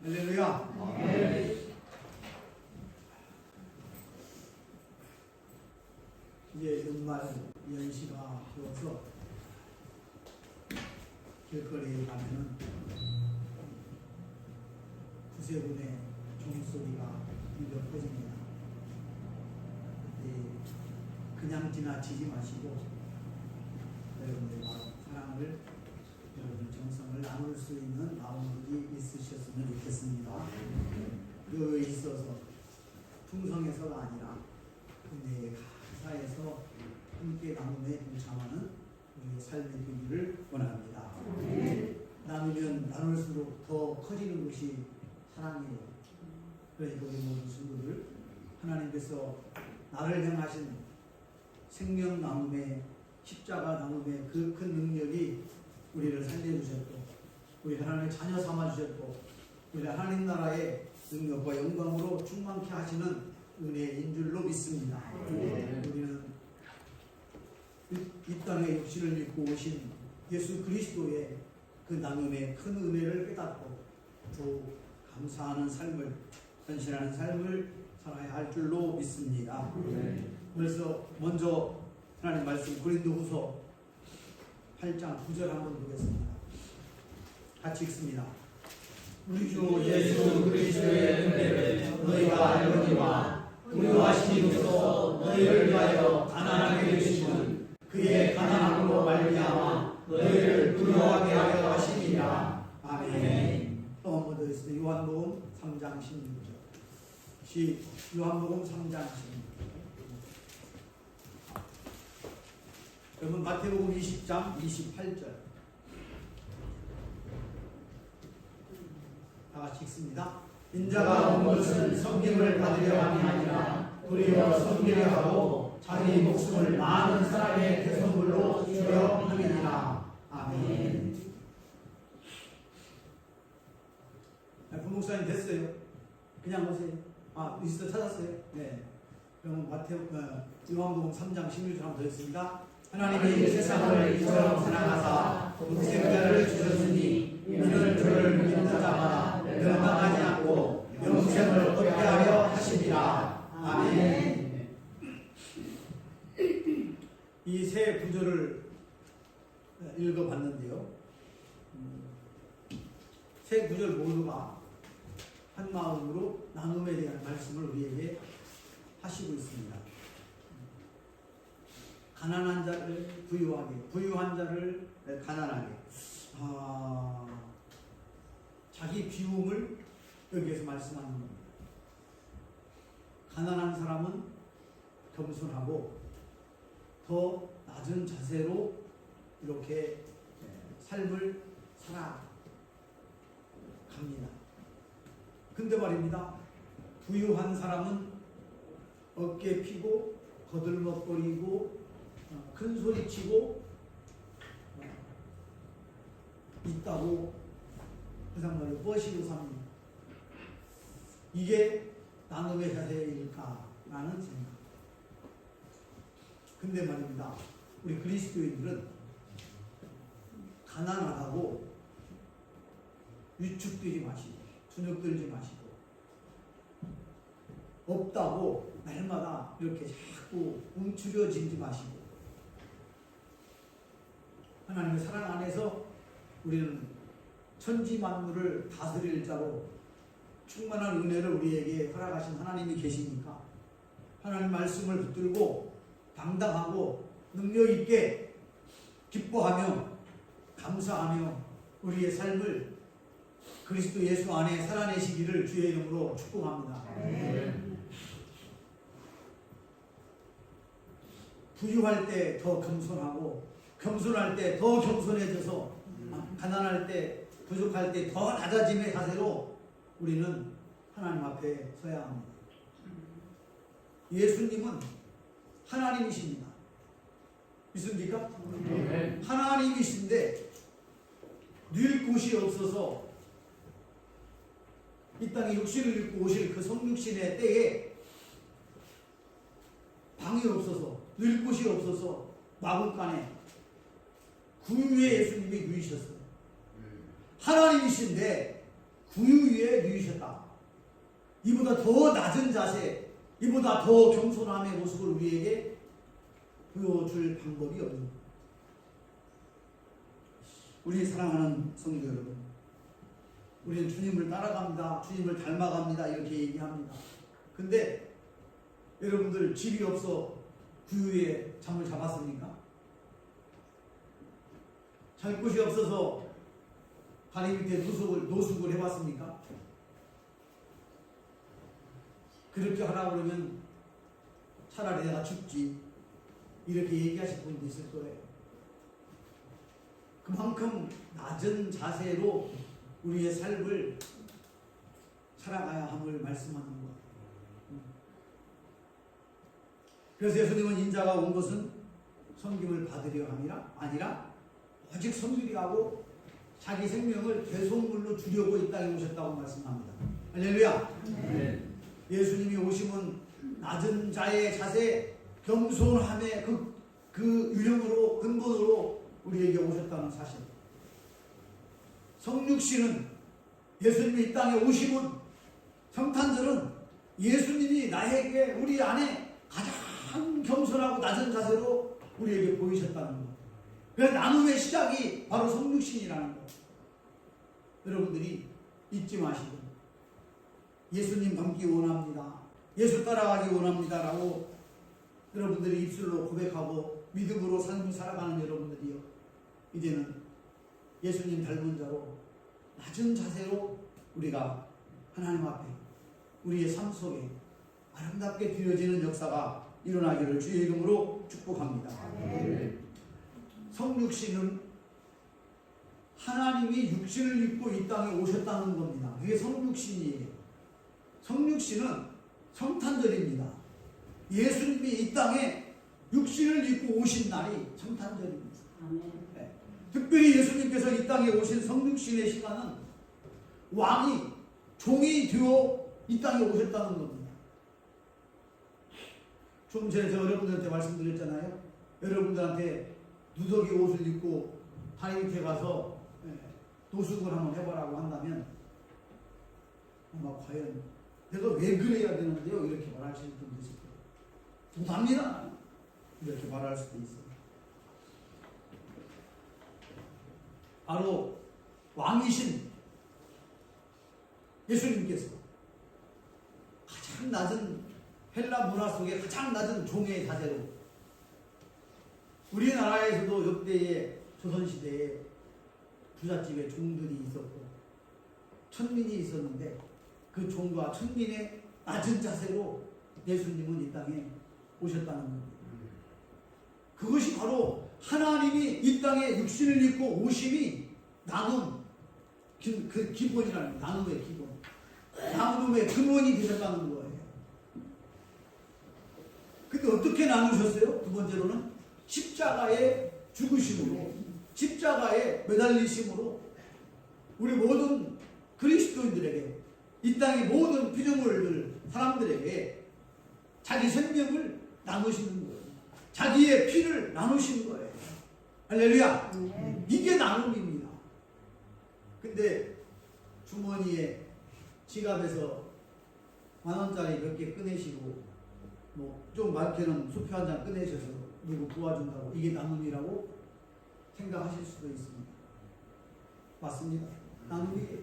할렐루야. 이제 연말 연시가 되어서 길거리에 가면은 두세 분의 종소리가 입에 퍼집니다. 그냥 지나치지 마시고 여러분들과 사랑을, 여러분의 정성을 나눌 수 있는 마음이 있으셨으면 좋겠습니다. 여기 있어서 풍성해서가 아니라 은혜의 가사에서 함께 나눔에 동참하는 우리의 삶의 되기를 원합니다. 나누면 나눌수록 더 커지는 것이 사랑이에요. 그러니까 우리 모든 친구들, 하나님께서 나를 향하신 생명 나눔의, 십자가 나눔의 그 큰 능력이 우리를 살려주셨고, 우리 하나님의 자녀 삼아주셨고, 우리 하나님 나라의 능력과 영광으로 충만케 하시는 은혜인 줄로 믿습니다. 우리는 이 땅의 육신을 입고 오신 예수 그리스도의 그 나눔의 큰 은혜를 깨닫고 또 감사하는 삶을, 헌신하는 삶을 살아야 할 줄로 믿습니다. 그래서 먼저 하나님 말씀 고린도후서 8장 9절 한번 보겠습니다. 같이 읽습니다. 우리 주 예수 그리스도의 은혜를 너희가 알거니와 부요하심이로써 너희를 위하여 가난하게 되시는 그의 가난함으로 말미암아 너희를 부요하게 하려 하심이라. 아멘. 또 한 번 더 있습니다. 요한복음 3장 16절. 요한복음 3장 16절. 여러분 마태복음 20장 28절. 다 같이 읽습니다. 인자가 온 것은 섬김을 받으려 함이 아니라 도리어 섬기려 하고 자기 목숨을 많은 사람의 대선물로 주려 함이니라. 아멘. 부목사님 됐어요? 그냥 오세요. 리스트 찾았어요? 네. 그러면 요한복음 3장 16절 한번 더 읽습니다. 하나님이 세상을 이처럼 사랑하사 독생자를 주셨으니 이는 그를 믿는 자마다 멸망하지 않고 영생을 얻게 하려 하심이라. 아멘. 이 세 구절을 읽어봤는데요. 세 구절 모두가 한 마음으로 나눔에 대한 말씀을 우리에게 하시고 있습니다. 가난한 자를 부유하게, 부유한 자를 가난하게. 자기 비움을 여기에서 말씀하는 겁니다. 가난한 사람은 겸손하고 더 낮은 자세로 이렇게 삶을 살아갑니다. 근데 말입니다. 부유한 사람은 어깨 피고 거들먹거리고 큰 소리 치고 있다고 세상말로 뻗시고 삽니다. 이게 나눔의 자세일까라는 생각. 근데 말입니다. 우리 그리스도인들은 가난하다고 위축되지 마시고 주눅들지 마시고 없다고 날마다 이렇게 자꾸 움츠려지지 마시고 하나님의 사랑 안에서 우리는 천지 만물을 다스릴 자로 충만한 은혜를 우리에게 허락하신 하나님이 계시니까 하나님 말씀을 붙들고 당당하고 능력 있게 기뻐하며 감사하며 우리의 삶을 그리스도 예수 안에 살아내시기를 주의 이름으로 축복합니다. 부유할 때 더 겸손하고 겸손할 때 더 겸손해져서 가난할 때 부족할 때 더 낮아짐의 자세로 우리는 하나님 앞에 서야 합니다. 예수님은 하나님이십니다. 믿습니까? 하나님이신데 늘 곳이 없어서 이 땅에 육신을 입고 오실 그 성육신의 때에 방이 없어서 늘 곳이 없어서 마국간에 그 위에 예수님이 누이셨어요. 하나님이신데 구유 위에 누이셨다. 이보다 더 낮은 자세, 이보다 더 겸손함의 모습을 우리에게 보여줄 방법이 없는. 우리 사랑하는 성도 여러분, 우리는 주님을 따라갑니다. 주님을 닮아갑니다. 이렇게 얘기합니다. 근데 여러분들 집이 없어 구유에 잠을 잡았습니까? 잘 곳이 없어서 다리 밑에 노숙을 해봤습니까? 그렇게 하라고 그러면 차라리 내가 죽지, 이렇게 얘기하실 분도 있을 거예요. 그만큼 낮은 자세로 우리의 삶을 살아가야 함을 말씀하는 것. 그래서 예수님은 인자가 온 것은 섬김을 받으려 함이라 아니라 오직 섬기려 하고 자기 생명을 대속물로 주려고 이 땅에 오셨다고 말씀합니다. 할렐루야. 네. 예수님이 오심은 낮은 자의 자세, 겸손함의 그 유형으로, 근본으로 우리에게 오셨다는 사실. 성육신은 예수님이 이 땅에 오심은, 성탄절은 예수님이 나에게, 우리 안에 가장 겸손하고 낮은 자세로 우리에게 보이셨다는 것. 그래서 나눔의 시작이 바로 성육신이라는 것. 여러분들이 잊지 마시고 예수님 닮기 원합니다, 예수 따라가기 원합니다 라고 여러분들이 입술로 고백하고 믿음으로 삶을 살아가는 여러분들이요, 이제는 예수님 닮은 자로 낮은 자세로 우리가 하나님 앞에 우리의 삶 속에 아름답게 드려지는 역사가 일어나기를 주의 이름으로 축복합니다. 네. 성육신은 하나님이 육신을 입고 이 땅에 오셨다는 겁니다. 그게 성육신이에요. 성육신은 성탄절입니다. 예수님이 이 땅에 육신을 입고 오신 날이 성탄절입니다. 네. 특별히 예수님께서 이 땅에 오신 성육신의 시간은 왕이, 종이 되어 이 땅에 오셨다는 겁니다. 좀 전에 제가 여러분들한테 말씀드렸잖아요. 여러분들한테 누더기 옷을 입고 다리 밑에 가서 노숙을 한번 해보라고 한다면 아마 과연 내가 왜 그래야 되는데요? 이렇게 말하실 분도 있을 거예요. 못합니다, 이렇게 말할 수도 있어요. 바로 왕이신 예수님께서 가장 낮은 헬라 문화 속에 가장 낮은 종의 자세로, 우리나라에서도 역대의 조선시대에 부잣집에 종들이 있었고 천민이 있었는데 그 종과 천민의 낮은 자세로 예수님은 이 땅에 오셨다는 겁니다. 그것이 바로 하나님이 이 땅에 육신을 입고 오심이 나눔, 그 기본이라는, 나눔의 기본, 나눔의 근원이 되셨다는 거예요. 근데 어떻게 나누셨어요? 두 번째로는 십자가의 죽으심으로, 십자가의 매달리심으로 우리 모든 그리스도인들에게, 이 땅의 모든 피조물들, 사람들에게 자기 생명을 나누시는 거예요. 자기의 피를 나누시는 거예요. 할렐루야. 이게 나눔입니다. 근데 주머니에, 지갑에서 10,000원짜리 몇 개 꺼내시고 뭐 좀 많게는 수표 한 장 꺼내셔서 누구 도와준다고 이게 나눔이라고 생각하실 수도 있습니다. 맞습니다. 나눔이에요.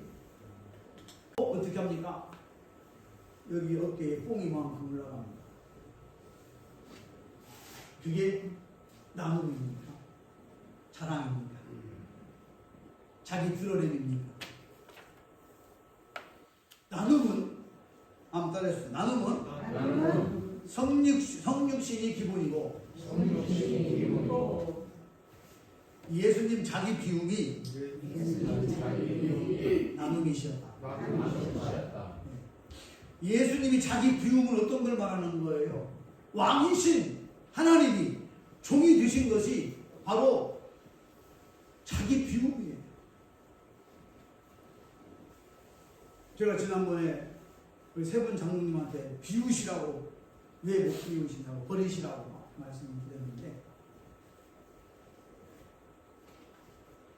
어떻게 합니까? 여기 어깨에 뽕이만큼 올라갑니다. 그게 나눔입니까? 자랑입니까? 자기 드러냄입니까? 나눔은, 한번 따라해주세요. 나눔은 성육신이 기본이고, 예수님 자기 비움이 나눔이셨다. 예수님이 자기 비움은 어떤 걸 말하는 거예요? 왕이신 하나님이 종이 되신 것이 바로 자기 비움이에요. 제가 지난번에 그 세 분 장로님한테 비우시라고, 왜 못 비우시냐고, 버리시라고 말씀을 드렸는데,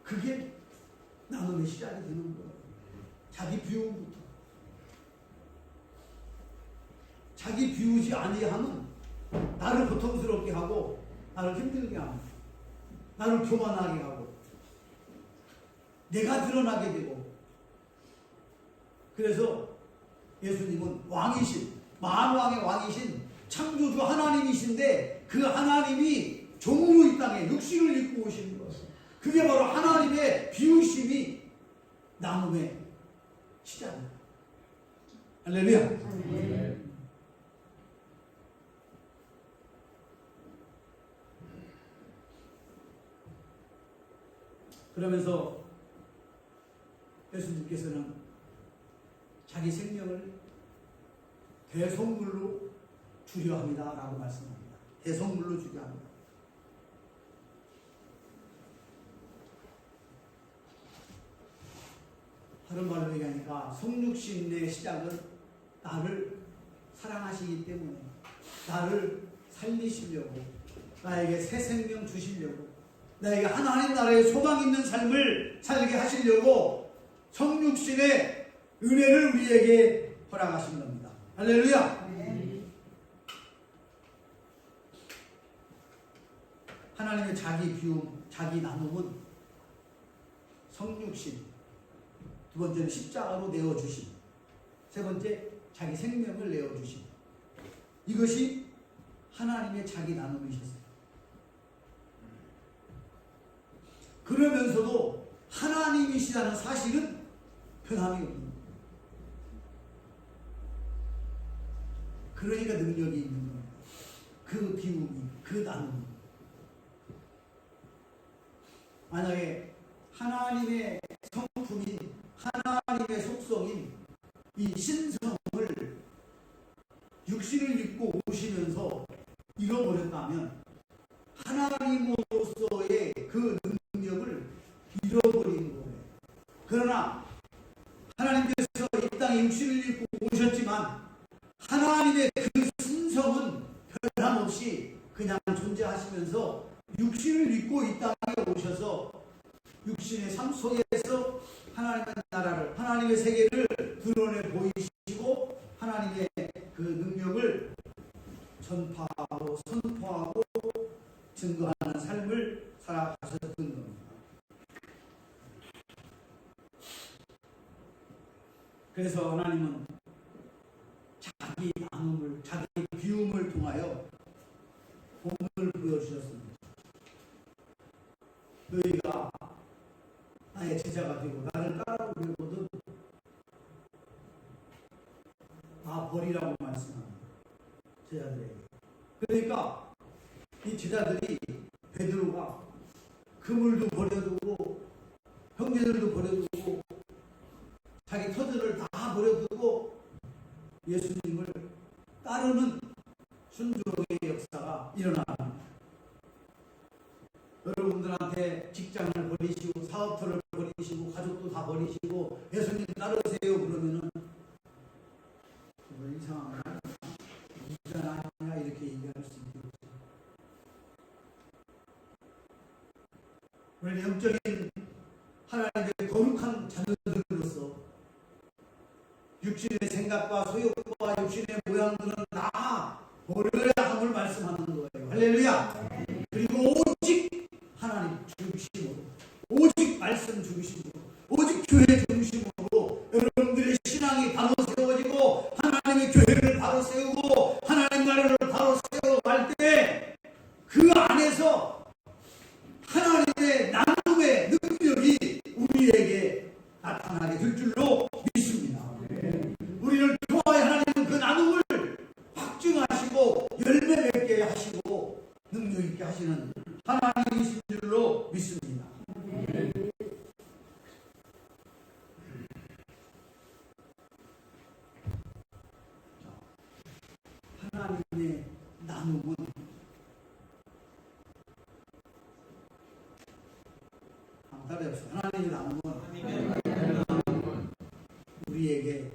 그게 나눔의 시작이 되는 거예요. 자기 비움부터. 자기 비우지 아니하면 나를 고통스럽게 하고 나를 힘들게 하고 나를 교만하게 하고 내가 드러나게 되고. 그래서 예수님은 왕이신, 만왕의 왕이신 창조주 하나님이신데 그 하나님이 종으로 이 땅에 육신을 입고 오시는 것. 그게 바로 하나님의 비우심이 나눔의 시작입니다. 할렐루야. 네. 그러면서 예수님께서는 자기 생명을 대속물로 주려 합니다 라고 말씀합니다. 대속물로 주려 합니다. 다른 말로 얘기하니까 성육신의 시작은 나를 사랑하시기 때문에 나를 살리시려고, 나에게 새 생명 주시려고, 나에게 하나님 나라의 소망 있는 삶을 살게 하시려고 성육신의 은혜를 우리에게 허락하신 겁니다. 할렐루야. 하나님의 자기 비움, 자기 나눔은 성육신, 두 번째는 십자가로 내어주심, 세 번째 자기 생명을 내어주심. 이것이 하나님의 자기 나눔이셨어요. 그러면서도 하나님이시라는 사실은 변함이 없는 거예요. 그러니까 능력이 있는 거예요. 그 비움이, 그 나눔이. 만약에 하나님의 성품인, 하나님의 속성인 이 신성을 육신을 입고 오시면서 잃어버렸다면 하나님으로서의 그 능력을 잃어버리는 거예요. 그러나 하나님께서 이 땅에 육신을 입고 오셨지만 하나님의 그 신성은 변함없이 그냥 존재하시면서 육신을 입고 이 땅에 오셔서 육신의 삶 속에서 하나님의 나라를, 하나님의 세계를 드러내 보이시고 하나님의 그 능력을 전파하고 선포하고 증거하는 삶을 살아가셨던 겁니다. 그래서 하나님은 자기 나눔을, 자기 비움을 통하여 복음을 보여주셨습니다. 너희가 나의 제자가 되고 나를 따라오려거든 다 버리라고 말씀합니다. 제자들에게. 그러니까 이 제자들이, 베드로가 그물도 버려두고 형제들도 버려두고 자기 터전을 다 버려두고 예수님을 따르는 순종의 역사가 일어납니다. 여러분들한테 직장을 버리시고 사업터를 버리시고 가족도 다 버리시고 예수님 따르세요 그러면은 이상한 거야? 이상 아니야? 이렇게 얘기할 수 있겠죠. 우리는 영적인 하나님의 거룩한 자녀들로서 육신의 생각과 소욕과 육신의 모양들은 다 버려야 함을 말씀하는 거예요. 할렐루야. 그리고 오직 하나님 중심으로, 오직 말씀 중심으로, 오직 교회 중심으로 여러분들의 신앙이 바로 세워지고 하나님의 교회를 바로 세우고 하나님 나라를 바로 세워갈 때 그 안에서 하나님의 나눔의 능력이 우리에게 나타나게 될 줄로 믿습니다. 우리를 통하여 하나님은 그 나눔을 확증하시고 열매 맺게 하시고 능력 있게 하시는 하나님이신 줄로 믿습니다. 하나님의 나눔은 따라해봅시다. 하나님의 나눔은 우리에게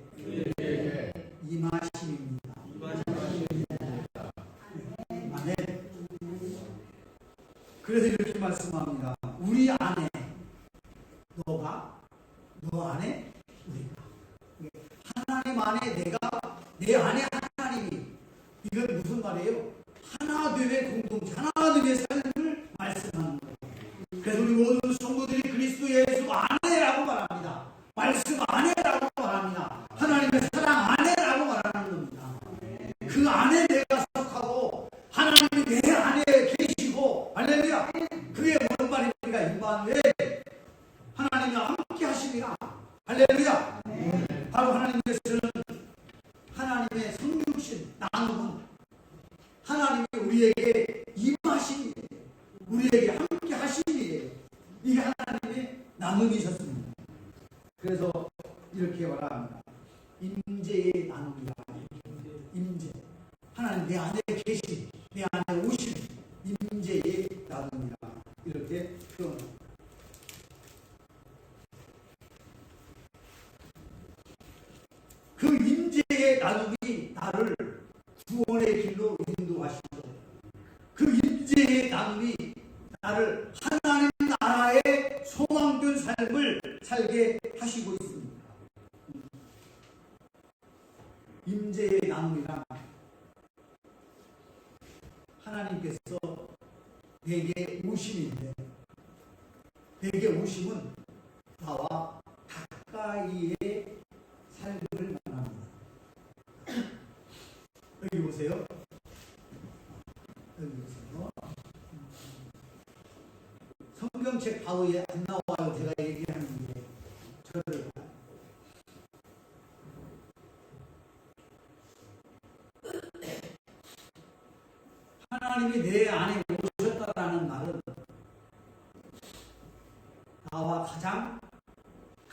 임하심입니다. 아멘. 그래서 이렇게 말씀합니다. 우리 안에, 너 안에 우리가. 안에 내 안에 하나님이, 이건 무슨 말이에요? 하나됨의 공동체, 하나됨의 삶을 말씀하는 거예요. 그래서 우리 모든 성도들이 그리스도 예수 안에라고 말합니다. 말씀 안에라고 말합니다. 하나님의 사랑 안에라고 말하는 겁니다. 그 안에 내가 속하고 하나님이 내 안에 계시고, 할렐루야. 그게 뭔 말입니까? 임마누엘, 하나님과 함께 하심이라. 할렐루야. 바로 하나님께서는 하나님의 성육신 나눔은 하나님이 우리에게 임하심이에요. 우리에게 함께 하심이에요. 이게 하나님의 나눔이셨습니다. 그래서 이렇게 말합니다. 임재의 나눔이라. 임재. 하나님 내 안에 계신, 내 안에 오신 임재의 나눔이라. 이렇게 표현합니다. 그 임재의 나눔이 나를 구원의 길로 인도하시고, 그 임재의 나눔이 나를 하나님 나라의 소망된 삶을 살게 하시고 있습니다. 임재의 나눔이란 하나님께서 내게 오심인데, 내게 오심은 나와 가까이의 삶을 말합니다. 여기 보세요. 여기 보세요. 성경책 바위에 안 나와요. 제가 얘기하는 게. 저를 하나님이 내 안에 오셨다라는 말은 나와 가장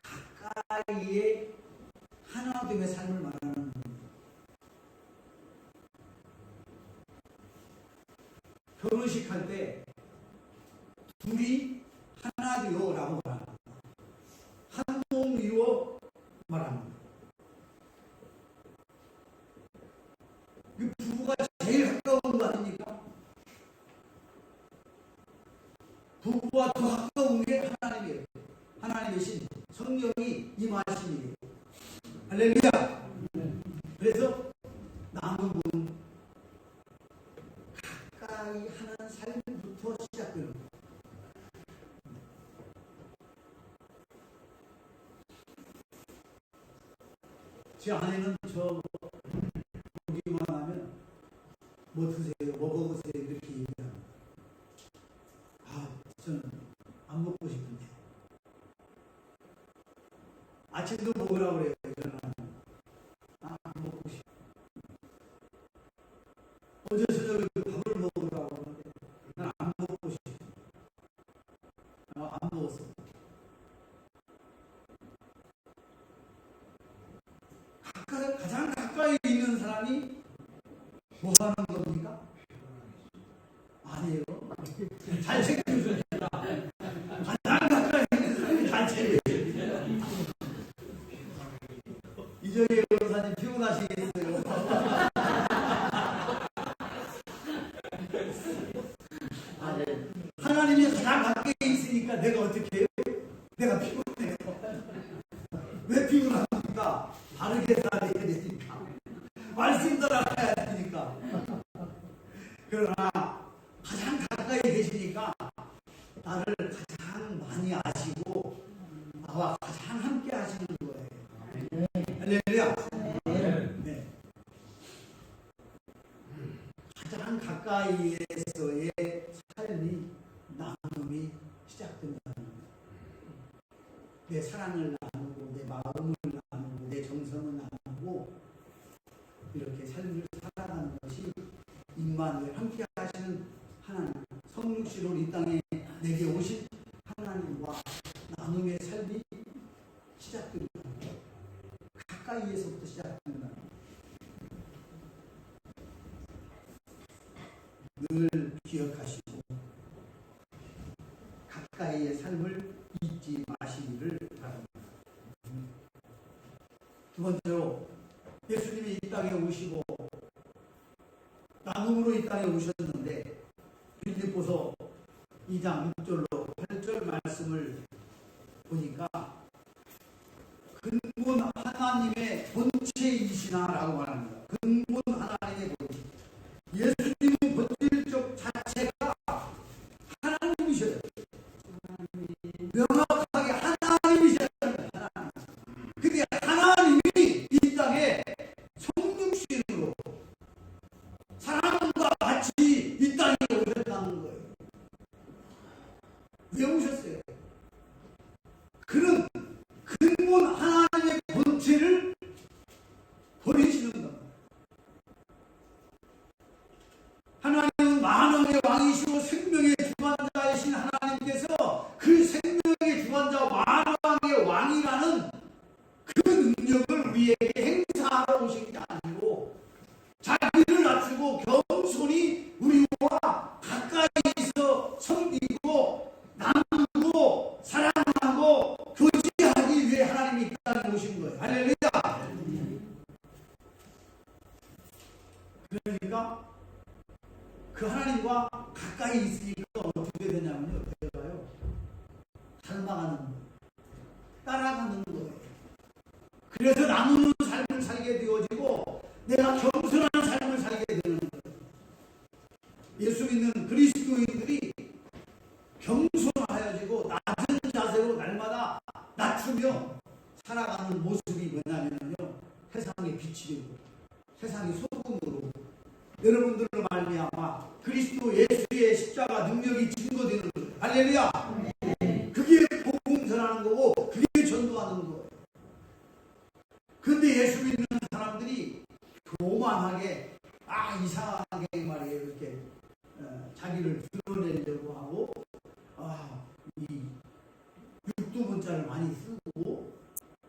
가까이의 하나됨의 삶을 말하는 겁니다. 결혼식 할 때 둘이 하나 되어라고 말합니다. 한 몸 이루어 말합니다. 그 부부가 제일 가까운 거 아닙니까? 부부와 더 가까운 게 하나님이에요. 하나님의 신, 성령이 임하심이에요. 할렐루야. 그래서 나눔은 가까이 하는 삶부터 시작되는 거예요. 제 아내는 저 보기만 하면 뭐 드세요, 뭐 먹으세요 이렇게 얘기합니다. 아, 저는 안 먹고 싶은데. 아침도 먹으라고 그래요. 저는 안 먹고 싶어. 어제 저녁에 밥을 먹으라고 하는데 난 안 먹고 싶어. 안 먹었어. 가장 가까이 있는 사람이 뭐 하는 겁니까? 아니에요. 잘 챙겨줘야 된다. 가장 가까이 있는 사람이 잘 챙겨줘야 된다. 이정혜 변호사님 피곤하시겠어요? 하나님이 가장 가까이 있으니까 내가 어떻게 해요? 내가 피곤해요. 왜 피곤합니까? 바르게 살아야 되니까. 말씀 따라가야 되니까. 그러나 가장 가까이 계시니까 나를 가장 많이 아시고 나와 가장 함께 하시는 거예요. 할렐루야. 네. 가장 가까이에서의 삶이 나눔이 시작된다는 거예요. 내 사랑을 나누고 내 마음을 나누고 내 정성을 나누고 이렇게 삶을 살아가는 것이 임마누엘 함께 하시는 하나님, 성육신으로 이 땅에 내게 오신 하나님과 나눔의 삶이 시작됩니다. 가까이에서부터 시작됩니다. 늘 기억하시고 가까이의 삶을 잊지 마시기를 바랍니다. 두 번째로 예수님이 이 땅에 오시고 나눔으로 이 땅에 오셨는데 빌립보서 2장 6절로 8절 말씀을 보니까 근본 하나님의 본체이시나라고 말합니다. 근본 하나님의 본체. 예수님은 본질적 자체가 하나님이셔요. 명확하게 하나님이셨다는 거예요. 근데 하나님이 이 땅에 성육신으로 사람과 같이 이 땅에 오셨다는 거예요. 왜 오셨어요? 그런 근본 하나님의 본체를 버리시는 겁니다. 하나님은 만왕의 왕이시고 생명의 주관자이신 하나님께서 그 생명의 주관자 만왕의 왕이라는 그 능력을 우리에게 행사하러 오신 게 아니고 자기를 낮추고 겸손히 우리와 가까이서 섬기고 나누고 사랑하고 교제하기 위해 하나님이 이 땅에 오신 거예요. 할렐루야. 그러니까 그 하나님과 가까이 있으니까 어떻게 되냐면요, 내가요 닮아가는 거예요. 따라가는 거예요. 그래서 나누는 삶을 살게 되어지고 내가 겸손한 삶을 살게 되는 거예요. 예수 믿는 그리스도인들이 겸손하여지고 낮은 자세로 날마다 낮추며 살아가는 모습이 뭐냐면요, 세상의 빛이 되고 세상의 소금으로 여러분들을 말미암아 그리스도 예수의 십자가 능력이 증거되는 거예요. 할렐루야. 그게 복음 전하는 거고 그게 전도하는 거예요. 근데 예수 믿는 사람들이 교만하게 이상하게 말이에요, 이렇게 자기를 드러내려고 하고 이 육두문자를 많이 쓰고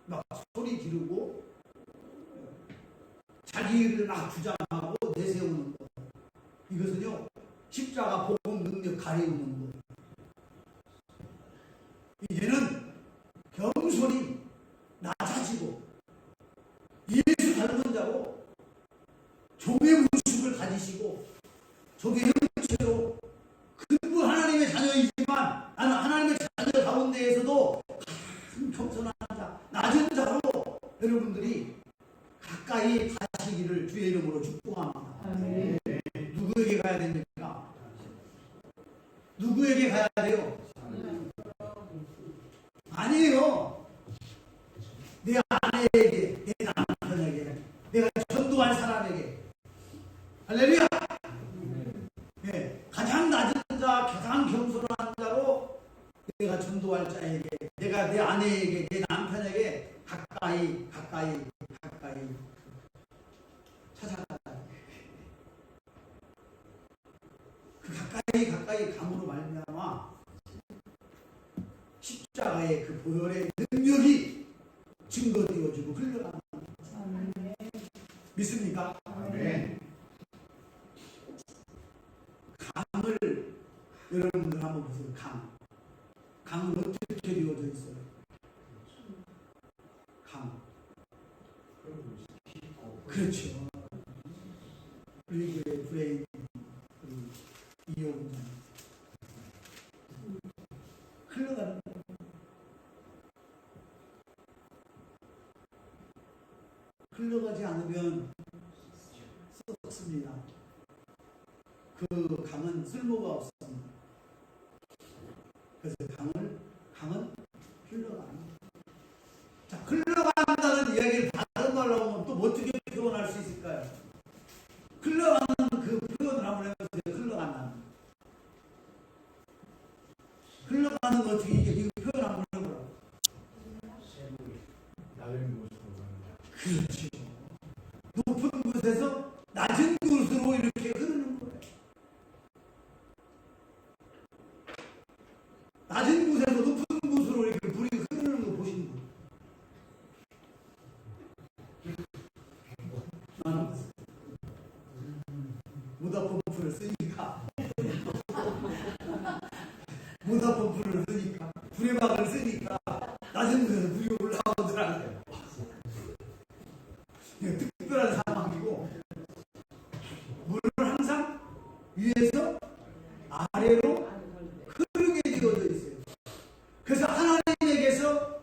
막 소리 지르고 자기를 막 주장하고 내세우는 거예요. 이것은요 십자가 복음 능력 가리우는 거예요. 이제는 겸손히 낮아지고 예수 닮은 자고 종의 모습을 가지시고 종의 형체로 근본 하나님의 자녀이지만 나는 하나님의 자녀 가운데에서도 겸손한 자, 낮은 자로 여러분들이 가까이 가시기를 주의 이름으로 축복합니다. 아멘. 누구에게 가야 됩니까? 누구에게 가야 돼요? 아니에요. 내 아내에게, 내 남편에게, 내가 전도할 사람에게. 할렐루야. 네, 가장 낮은 자, 가장 겸손한 자로 내가 전도할 자에게, 내가 내 아내에게, 내 남편에게 가까이 찾아가다. 그 가까이 감으로 말미암아 십자가의 그 보혈의 능력이 증거되어지고 흘러가는 거예요. 믿습니까? 아멘. 강을 여러분들 한번 보세요. 강은 어떻게 되어져 있어요? 강. 그렇죠. 우리 교회 브레인 이호군장 흘러가는 거예요. 흘러가지 않으면 썩습니다. 그 강은 쓸모가 없습니다. 그래서 강은 흘러가는 거예요. 자, 흘러간다는 이야기를 다른 말로 하면 또 어떻게 표현할 수 있을까요? 흘러가는 그 표현을 한번 해보세요. 흘러가는 거 어떻게 이게 표현 한번 해보라고. 그렇죠. 높은 곳에서 낮은 곳으로 이렇게 흐르는 거예요. 낮은 곳에서 높은 곳으로 이렇게 물이 흐르는 거 보시는 거예요. 나는 모다 펌프를 쓰니까 모다 펌프를 쓰니까 불에박을 쓰니까 낮은 곳에서 물이 올라오더라고요. 특별한 상황이고 물은 항상 위에서 아래로 흐르게 되어져 있어요. 그래서 하나님에게서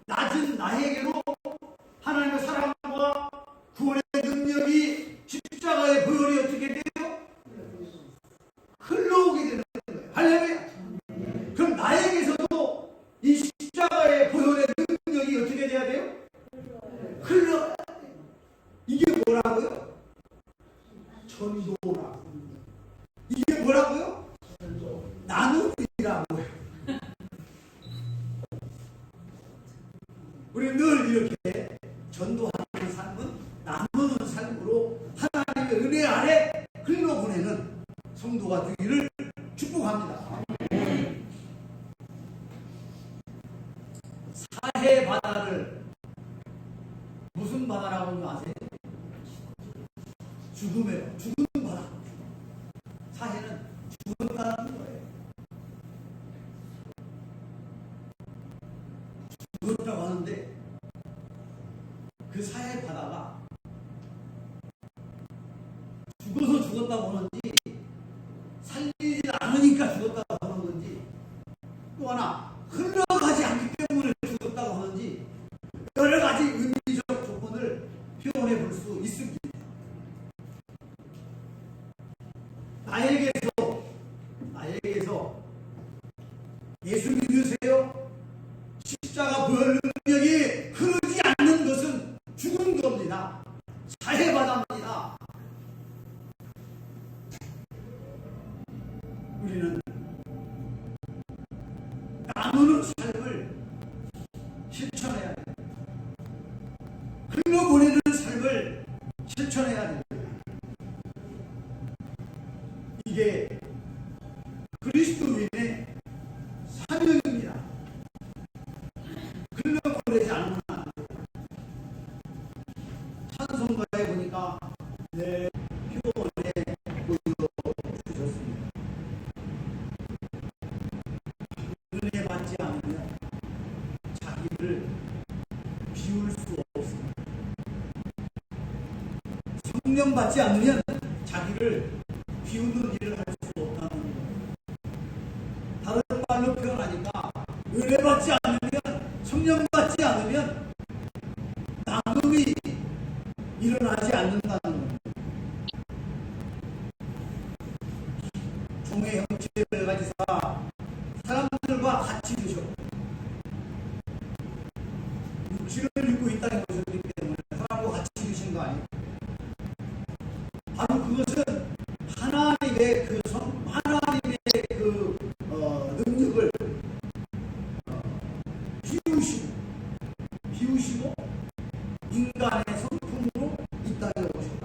낮은 나에게로 하나님의 사랑과 이렇게 전도하는 삶은 나누는 삶으로 하나님의 은혜 아래 흘러보내는 성도가 되기를 축복합니다. 사해 바다를 무슨 바다라고 아세요? 죽음이에요. 죽은 바다. 사해는 죽은 바다는 거예요. 죽었다고 하는데 그 사해 바다가 죽어서 죽었다고 하는지 살리지 않으니까 죽었다고 하는 건지 또 하나 흘러가지 않기 때문에 죽었다고 하는지 여러 가지 의미적 조건을 표현해 볼 수 있습니다. 나에게서 예수 믿으세요? 십자가 부활 능력이 흐르지 않는 것은 죽은 겁니다. 사해바다입니다. 우리는 나누는 삶을 실천해야 됩니다. 흘려보내는 삶을 실천해야 됩니다. 이게 그리스도인의 사명입니다. 흘려보내지 않으면 안 돼요. 찬송가에 보니까 내 표본에 보여주셨습니다. 은혜 받지 않으면 자기를 비울 수 없습니다. 성령 받지 않으면 자기를 비우는 일을 할 수 없다는 거예요. 다른 말로 표현하니까 은혜 받지 않으면, 성령 받지 않으면 나눔이 일어나지 않는다는 거예요. 종의 형체를 가지사 사람들과 같이 드셨고 육신을 입고 이 땅에 오셨기 때문에 사람과 같이 드신 거 아니에요. 바로 그것은 하나님의 능력을 비우시고 인간의 성품으로 이 땅에 오셨다.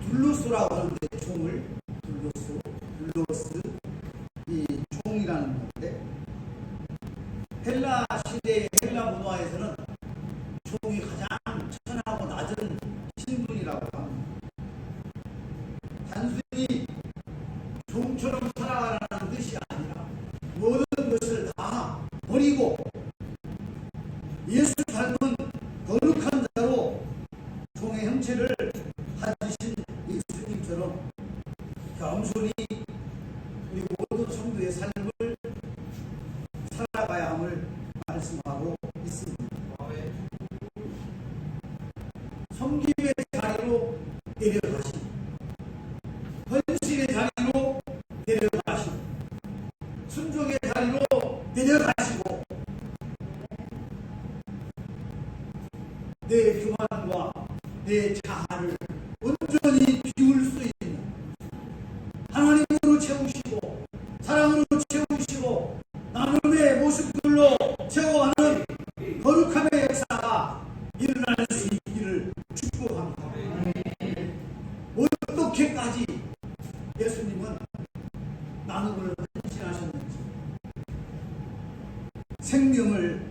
둘로스라고 하는데 종을 둘로스 이 종이라는 건데 헬라 시대의 헬라 문화에서는 종이 가장 천하고 낮은 신분이라고 합니다. 단순히 종처럼 살아가라는 뜻이 아니라 모든 것을 다 버리고 예수 닮은 거룩한 자로 종의 형체를 가지신 이 스님처럼 겸손히 우리 모든 성도의 삶을 살아가야 함을 말씀하고 있습니다. 섬김의 자리로 데려가시고 헌신의 자리로 데려가시고 순종의 자리로 데려가시고 내 교만과 내 자아를 온전히 비울 수 있는 하나님으로 채우시고 사랑으로 채우시고 나눔의 모습들로 채워가는 거룩함의 역사가 일어날 수 있기를 축복합니다. 어떻게까지 예수님은 나눔을 헌신하셨는지 생명을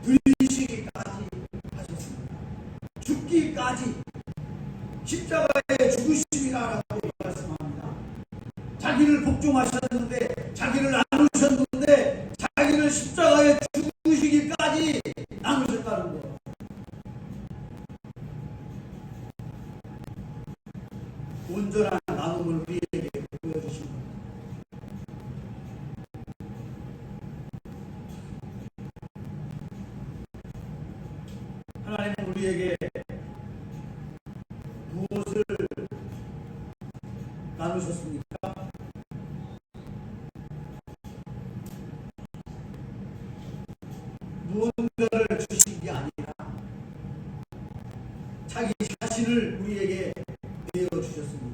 드리시기까지 하셨습니다. 죽기까지 십자가에 죽으심이라고 말씀합니다. 자기를 복종하셨는데 자기를 나누셨는데 자기를 십자가에 죽으시기까지 나누셨다는 것. 온전한 나눔을 우리에게 보여주신 것. 하나님은 우리에게 무엇을 나누셨습니까? 무언가를 주신 게 아니라 자기 자신을 우리에게 내어주셨습니다.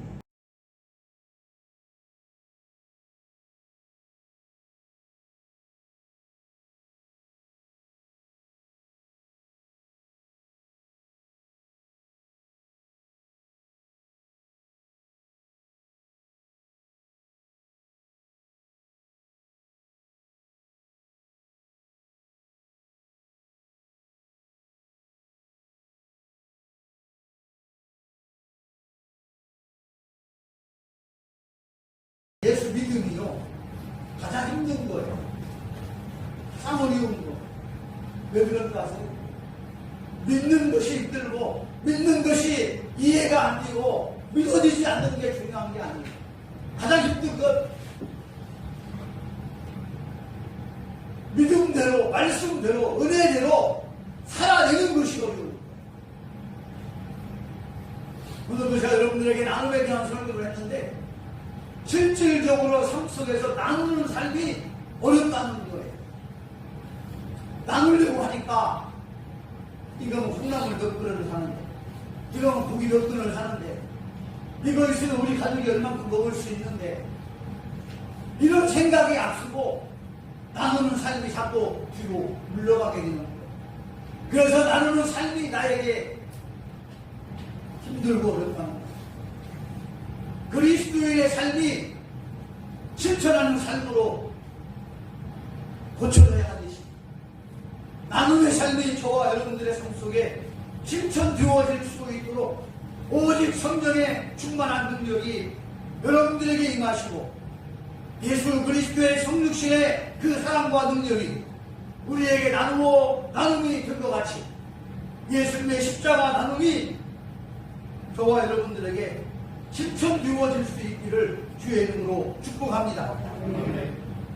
예수 믿음이요 가장 힘든 거예요. 가장 어려운 거. 왜 그런가 아세요? 믿는 것이 힘들고 믿는 것이 이해가 안 되고 믿어지지 않는 게 중요한 게 아니에요. 가장 힘든 건 믿음대로 말씀대로 은혜대로 살아내는 것이 어려운 거예요. 오늘도 제가 여러분들에게 나눔에 대한 설교를 했는데 실질적으로 삶 속에서 나누는 삶이 어렵다는 거예요. 나누려고 하니까 이건 콩나물 몇 그릇을 사는데 이건 고기 몇 그릇을 사는데 이거 있으면 우리 가족이 얼만큼 먹을 수 있는데 이런 생각이 앞서고 나누는 삶이 자꾸 뒤로 물러가게 되는 거예요. 그래서 나누는 삶이 나에게 힘들고 어렵다는 거예요. 그리스도인의 삶이 실천하는 삶으로 고쳐져야 하듯이 나눔의 삶이 저와 여러분들의 삶 속에 실천되어질 수 있도록 오직 성령의 충만한 능력이 여러분들에게 임하시고 예수 그리스도의 성육신의 그 사랑과 능력이 우리에게 나눔이 된 것 같이 예수님의 십자가 나눔이 저와 여러분들에게 실천되어질 수 있기를 주의 이름으로 축복합니다.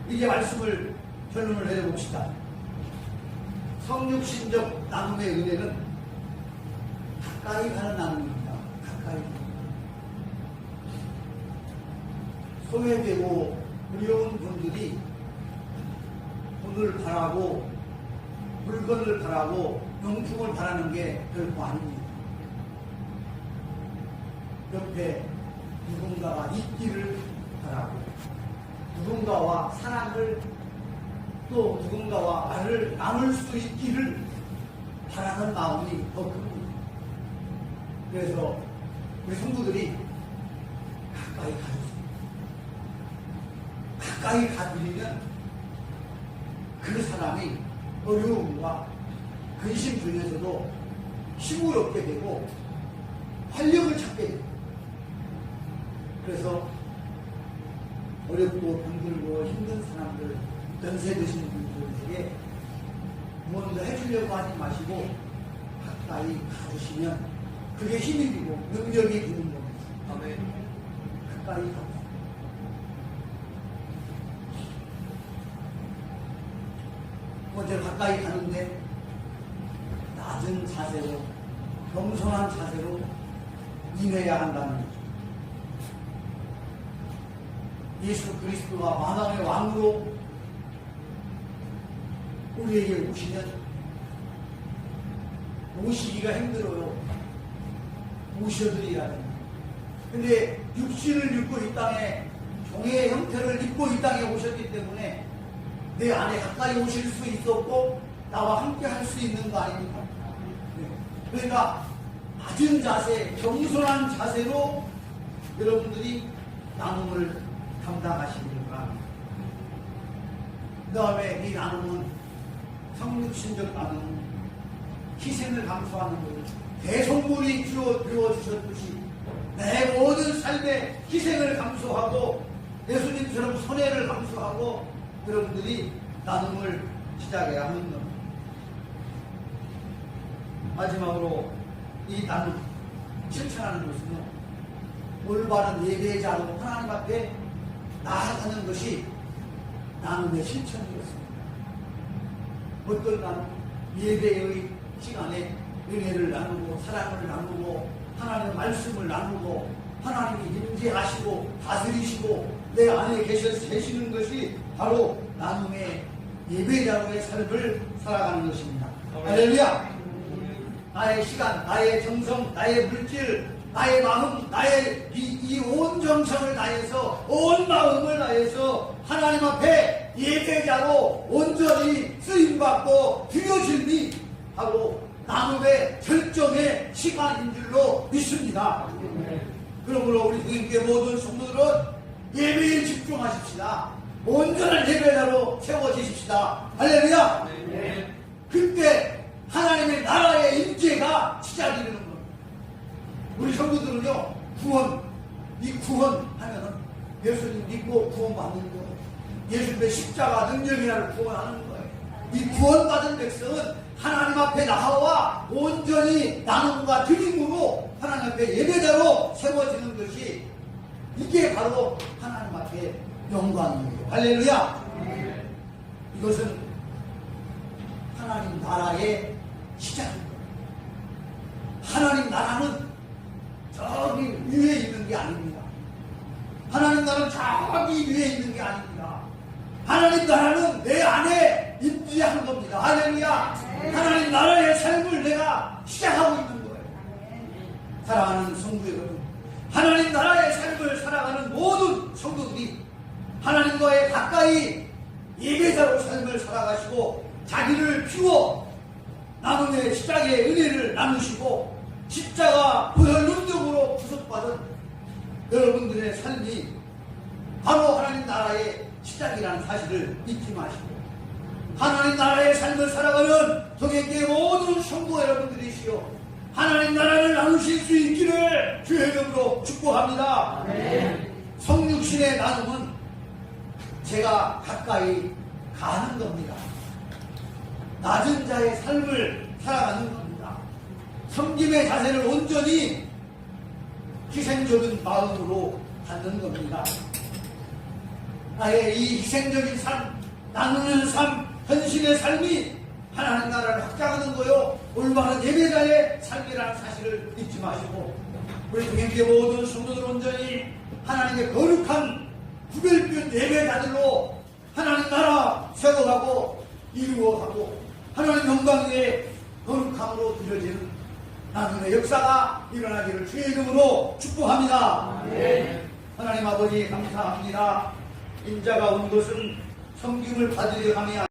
이제 말씀을 결론을 해봅시다. 성육신적 나눔의 은혜는 가까이 가는 나눔입니다. 가까이. 소외되고 어려운 분들이 돈을 바라고 물건을 바라고 용품을 바라는 게 결코 아닙니다. 옆에 누군가가 있기를 바라고 누군가와 사랑을 또 누군가와 말을 나눌 수 있기를 바라는 마음이 더 큽니다. 그래서 우리 성도들이 가까이 가주세요. 가까이 가드리면 그 사람이 어려움과 근심 중에서도 힘을 얻게 되고 활력을 찾게 됩니다. 그래서 어렵고 병들고 힘든 사람들, 연세 드신 분들에게 무언가 해주려고 하지 마시고 가까이 가주시면 그게 힘이 되고 능력이 되는 겁니다. 아멘. 가까이 가주세요. 어제 가까이 가는데 낮은 자세로 겸손한 자세로 임해야 한다는 거죠. 예수 그리스도가 만왕의 왕으로 우리에게 오시면 오시기가 힘들어요. 오셔드려야 됩니다. 근데 육신을 입고 이 땅에 종의 형태를 입고 이 땅에 오셨기 때문에 내 안에 가까이 오실 수 있었고 나와 함께 할 수 있는 거 아닙니까? 그러니까 낮은 자세, 겸손한 자세로 여러분들이 나눔을 감당하시기를 바랍니다. 그 다음에 이 나눔은 성육신적 나눔은 희생을 감수하는 거예요. 대성물이 되어주셨듯이 내 모든 삶에 희생을 감수하고 예수님처럼 손해를 감수하고 여러분들이 나눔을 시작해야 하는 겁니다. 마지막으로 이 나눔 실천하는 것은 올바른 예배자로 하나님 앞에 나아가는 것이 나눔의 실천이었습니다. 어떤 나눔? 예배의 시간에 은혜를 나누고 사랑을 나누고 하나님의 말씀을 나누고 하나님이 임재하시고 다스리시고 내 안에 계시는 것이 바로 나눔의 예배자로의 삶을 살아가는 것입니다. 할렐루야! 나의 시간, 나의 정성, 나의 물질, 나의 마음, 나의 이 온 정성을 다해서 온 마음을 다해서 하나님 앞에 예배자로 온전히 쓰임받고 드려짐이 바로 나눔의 결정의 시간인 줄로 믿습니다. 그러므로 우리 주님께 모든 성도들은 예배에 집중하십시다. 온전한 예배자로 세워지십시다. 할렐루야! 그때 하나님의 나라의 임재가 시작이 되는 겁니다. 우리 성도들은요, 구원, 이 구원 하면은 예수님 믿고 예수님의 십자가 능력이라는 구원하는 거예요. 이 구원받은 백성은 하나님 앞에 나와 온전히 나눔과 드림으로 하나님 앞에 예배자로 세워지는 것이 이게 바로 하나님 앞에 영광이에요. 할렐루야. 이것은 하나님 나라의 시작입니다. 하나님 나라는 저기 위에 있는 게 아닙니다. 하나님 나라는 저기 위에 있는 게 아닙니다. 하나님 나라는 내 안에 임재하는 겁니다. 할렐루야. 하나님 나라의 삶을 내가 시작하고 있는 거예요. 사랑하는 성도 여러분, 하나님 나라의 삶을 살아가는 모든 성도들이 하나님과의 가까이 예배자로 삶을 살아가시고 자기를 피워 나눔의 십자가의 은혜를 나누시고 십자가 보혈 능력으로 구속받은 여러분들의 삶이 바로 하나님 나라의 시작이라는 사실을 잊지 마시고 하나님 나라의 삶을 살아가는 동행계 모든 성도 여러분들이시여 하나님 나라를 나누실 수 있기를 주의 이름으로 축복합니다. 성육신의 나눔은 제가 가까이 가는 겁니다. 낮은 자의 삶을 살아가는 겁니다. 섬김의 자세를 온전히 희생적인 마음으로 갖는 겁니다. 나의 이 희생적인 삶, 나누는 삶, 헌신의 삶이 하나님 나라를 확장하는 거요. 올바른 예배자의 삶이라는 사실을 잊지 마시고 우리 동행계 모든 성도들 온전히 하나님의 거룩한 구별된 예배자들로 하나님 나라 세워가고 이루어가고 하나님 영광 위에 거룩함으로 드려지는 나눔의 역사가 일어나기를 주의 이름으로 축복합니다. 하나님 아버지 감사합니다. 인자가 온 것은 섬김을 받으려 함이